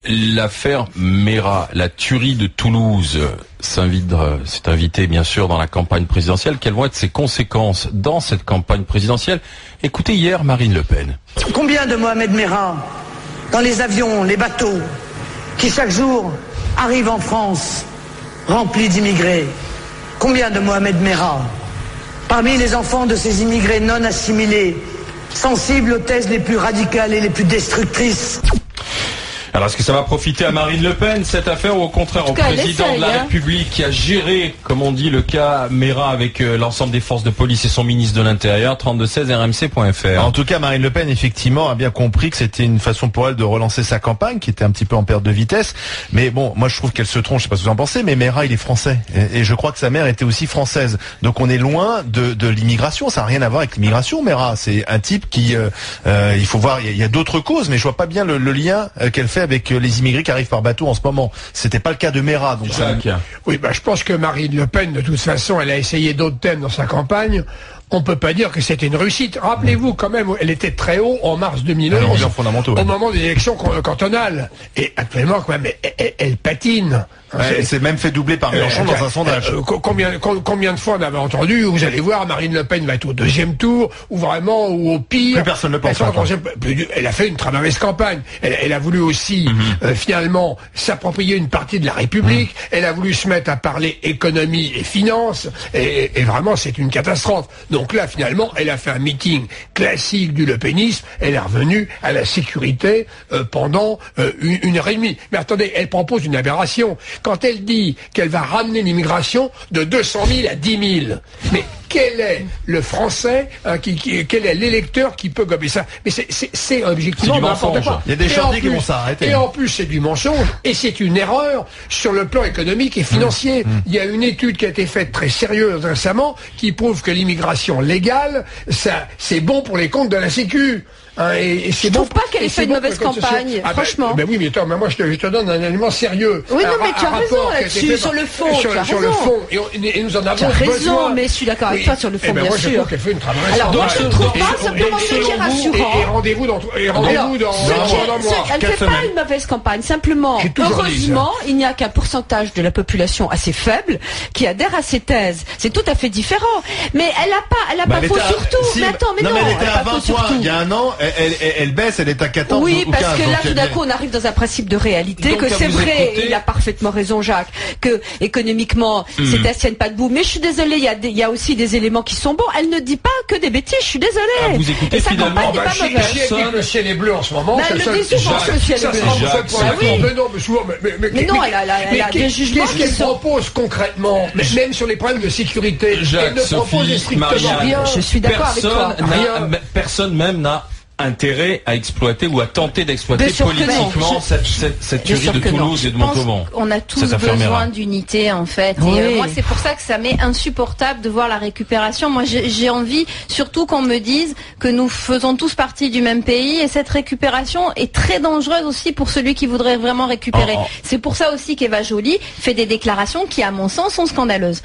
L'affaire Mera, la tuerie de Toulouse, s'est invité bien sûr dans la campagne présidentielle. Quelles vont être ses conséquences dans cette campagne présidentielle? Écoutez hier Marine Le Pen. Combien de Mohamed Merah dans les avions, les bateaux, qui chaque jour arrivent en France remplis d'immigrés? Combien de Mohamed Merah parmi les enfants de ces immigrés non assimilés, sensibles aux thèses les plus radicales et les plus destructrices? Alors, est-ce que ça va profiter à Marine Le Pen, cette affaire, ou au contraire au président de la République qui a géré, comme on dit, le cas Mera avec l'ensemble des forces de police et son ministre de l'Intérieur? 3216 rmc.fr. En tout cas, Marine Le Pen, effectivement, a bien compris que c'était une façon pour elle de relancer sa campagne, qui était un petit peu en perte de vitesse. Mais bon, moi je trouve qu'elle se trompe, je sais pas ce que vous en pensez, mais Mera, il est français. Et je crois que sa mère était aussi française. Donc on est loin de l'immigration, ça n'a rien à voir avec l'immigration, Mera. C'est un type qui, il faut voir, il y a d'autres causes, mais je vois pas bien le lien qu'elle fait avec les immigrés qui arrivent par bateau en ce moment. C'était pas le cas de Mera. Donc oui, je pense que Marine Le Pen, de toute façon, elle a essayé d'autres thèmes dans sa campagne. On peut pas dire que c'était une réussite. Rappelez-vous quand même, elle était très haut en mars 2011, au moment des élections cantonales. Et actuellement, quand même, elle patine. Elle s'est même fait doubler par Mélenchon dans un sondage. Combien de fois on avait entendu, vous allez voir, Marine Le Pen va être au deuxième tour, ou vraiment, ou au pire. Plus personne ne pense. Elle a fait une très mauvaise campagne. Elle a voulu aussi, finalement, s'approprier une partie de la République. Elle a voulu se mettre à parler économie et finances. Et vraiment, c'est une catastrophe. Donc là, finalement, elle a fait un meeting classique du lepénisme. Elle est revenue à la sécurité pendant une heure et demie. Mais attendez, elle propose une aberration. Quand elle dit qu'elle va ramener l'immigration de 200 000 à 10 000, mais quel est le Français, quel est l'électeur qui peut gober ça? Mais c'est objectivement n'importe quoi. Il y a des chantiers qui vont s'arrêter. Et en plus, c'est du mensonge, et c'est une erreur sur le plan économique et financier. Il y a une étude qui a été faite très sérieuse récemment qui prouve que l'immigration légale, ça, c'est bon pour les comptes de la Sécu. Et je trouve pas qu'elle ait fait une mauvaise campagne, franchement. Ben oui, mais attends, moi je te donne un élément sérieux. Oui, non, mais tu as raison là-dessus, sur le fond. Sur le fond, et nous en avons besoin. Tu as raison, mais je suis d'accord avec toi sur le fond, bien moi, sûr. Je trouve qu'elle fait une très mauvaise campagne. Alors, moi, je ne trouve pas, simplement ce qui est rassurant. Et rendez-vous dans un mois. Elle ne fait pas une mauvaise campagne, simplement, heureusement, il n'y a qu'un pourcentage de la population assez faible qui adhère à ces thèses. C'est tout à fait différent. Mais elle a pas faux surtout. Mais attends, mais non, elle était à 20 points il y a un an, elle baisse. Elle est à 14 oui, ou 15. parce que là, tout d'un coup, on arrive dans un principe de réalité, donc, que c'est vrai, il a parfaitement raison, Jacques, que économiquement, ces thèses tiennent pas debout. Mais je suis désolée, il y a aussi des éléments qui sont bons. Elle ne dit pas que des bêtises, je suis désolée. Vous écoutez, et sa campagne n'est pas mauvaise. Si elle dit que le ciel est bleu en ce moment, elle le dit souvent que le ciel est bleu. Mais non, elle a des jugements. Qu'est-ce qu'elle propose concrètement, même sur les problèmes de sécurité? Elle ne propose strictement rien. Je suis d'accord avec toi. Personne même n'a intérêt à exploiter ou à tenter d'exploiter politiquement cette tuerie de Toulouse et de Montauban. On a tous besoin d'unité en fait. Oui. Et moi c'est pour ça que ça m'est insupportable de voir la récupération. Moi j'ai envie surtout qu'on me dise que nous faisons tous partie du même pays et cette récupération est très dangereuse aussi pour celui qui voudrait vraiment récupérer. C'est pour ça aussi qu'Eva Joly fait des déclarations qui à mon sens sont scandaleuses.